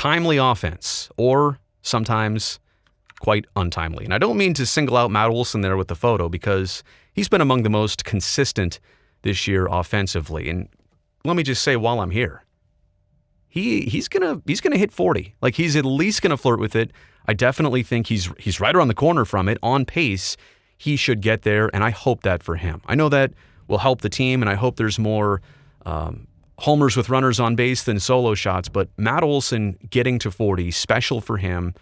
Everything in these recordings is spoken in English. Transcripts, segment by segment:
timely offense, or sometimes quite untimely. And I don't mean to single out Matt Olson there with the photo, because he's been among the most consistent this year offensively. And let me just say while I'm here, he's gonna hit 40. Like, he's at least gonna flirt with it. I definitely think he's right around the corner from it, on pace. He should get there, and I hope that for him. I know that will help the team, and I hope there's more homers with runners on base than solo shots, but Matt Olson getting to 40, special for him,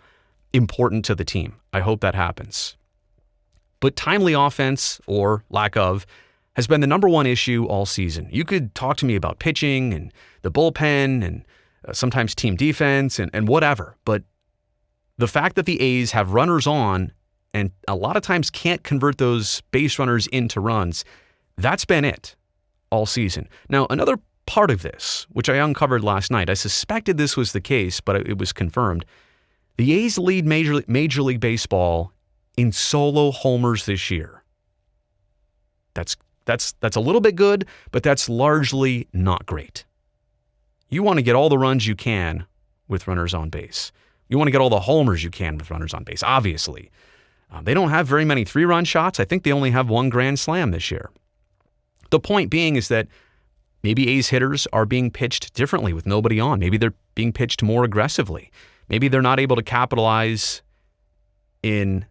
important to the team. I hope that happens. But timely offense, or lack of, has been the number one issue all season. You could talk to me about pitching and the bullpen and sometimes team defense and whatever, but the fact that the A's have runners on and a lot of times can't convert those base runners into runs, that's been it all season. Now, another part of this, which I uncovered last night, I suspected this was the case, but it was confirmed. The A's lead Major League Baseball in solo homers this year. That's a little bit good, but that's largely not great. You want to get all the runs you can with runners on base. You want to get all the homers you can with runners on base, obviously. They don't have very many 3-run shots. I think they only have 1 grand slam this year. The point being is that maybe A's hitters are being pitched differently with nobody on. Maybe they're being pitched more aggressively. Maybe they're not able to capitalize in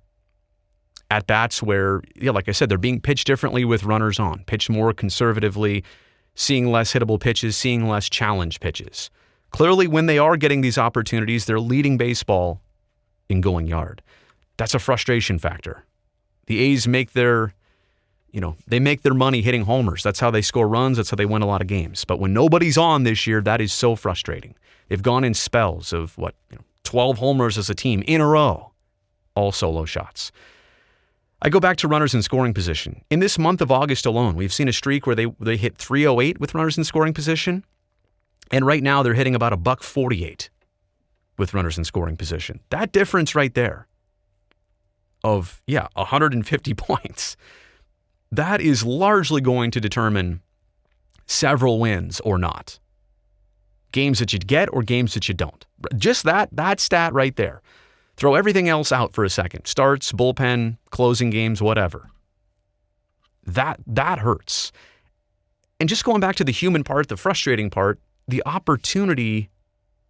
at-bats where, like I said, they're being pitched differently with runners on, pitched more conservatively, seeing less hittable pitches, seeing less challenge pitches. Clearly, when they are getting these opportunities, they're leading baseball in going yard. That's a frustration factor. The A's make their money hitting homers. That's how they score runs. That's how they win a lot of games. But when nobody's on this year, that is so frustrating. They've gone in spells of 12 homers as a team in a row, all solo shots. I go back to runners in scoring position. In this month of August alone, we've seen a streak where they hit 308 with runners in scoring position. And right now they're hitting about $148 with runners in scoring position. That difference right there of, 150 points. That is largely going to determine several wins or not. Games that you get or games that you don't. Just that stat right there. Throw everything else out for a second. Starts, bullpen, closing games, whatever. That hurts. And just going back to the human part, the frustrating part, the opportunity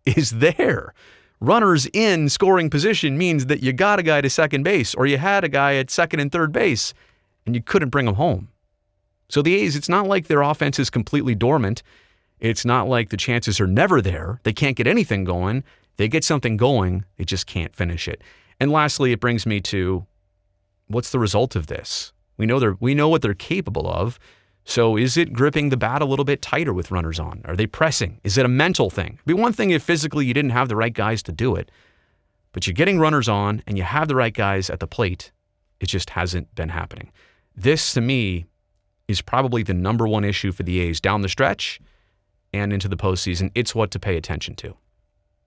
is there. Runners in scoring position means that you got a guy to second base, or you had a guy at second and third base, and you couldn't bring him home. So the A's, it's not like their offense is completely dormant. It's not like the chances are never there. They can't get anything going. They get something going, they just can't finish it. And lastly, it brings me to, what's the result of this? We know what they're capable of. So is it gripping the bat a little bit tighter with runners on? Are they pressing? Is it a mental thing? It'd be one thing if physically you didn't have the right guys to do it, but you're getting runners on and you have the right guys at the plate. It just hasn't been happening. This, to me, is probably the number one issue for the A's down the stretch and into the postseason. It's what to pay attention to.